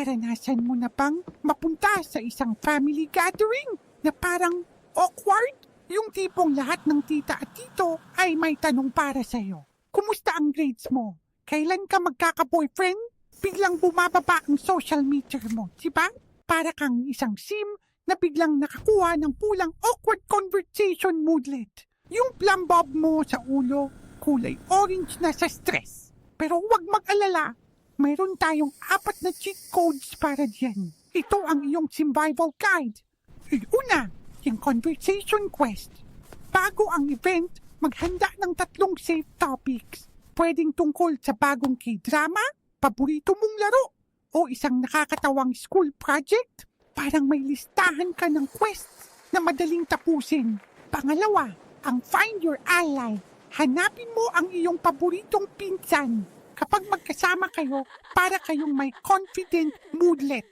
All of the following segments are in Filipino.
Naranasan mo na bang mapunta sa isang family gathering na parang awkward? Yung tipong lahat ng tita at tito ay may tanong para sa'yo. Kumusta ang grades mo? Kailan ka magkaka-boyfriend? Biglang bumababa ang social meter mo, diba? Para kang isang sim na biglang nakakuha ng pulang awkward conversation moodlet. Yung plum bob mo sa ulo, kulay orange na sa stress. Pero huwag mag-alala. Mayroon tayong 4 na cheat codes para dyan. Ito ang iyong survival guide. Una, yung conversation quest. Bago ang event, maghanda ng 3 safe topics. Pwedeng tungkol sa bagong K-drama, paborito mong laro, o isang nakakatawang school project. Parang may listahan ka ng quests na madaling tapusin. Pangalawa, ang find your ally. Hanapin mo ang iyong paboritong pinsan. Kapag magkasama kayo, para kayong may confident moodlet.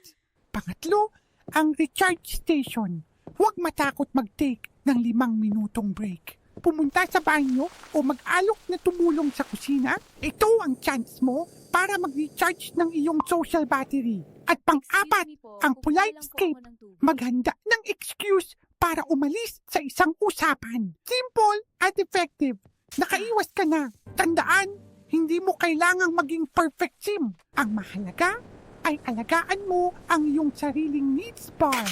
Pangatlo, ang recharge station. Huwag matakot mag-take ng 5 minutong break. Pumunta sa banyo o mag-alok na tumulong sa kusina, ito ang chance mo para mag-recharge ng iyong social battery. At pang-4, ang polite escape. Maghanda ng excuse para umalis sa isang usapan. Simple at effective. Nakaiwas ka na. Tandaan, hindi mo kailangang maging perfect sim. Ang mahalaga ay alagaan mo ang iyong sariling needs bar.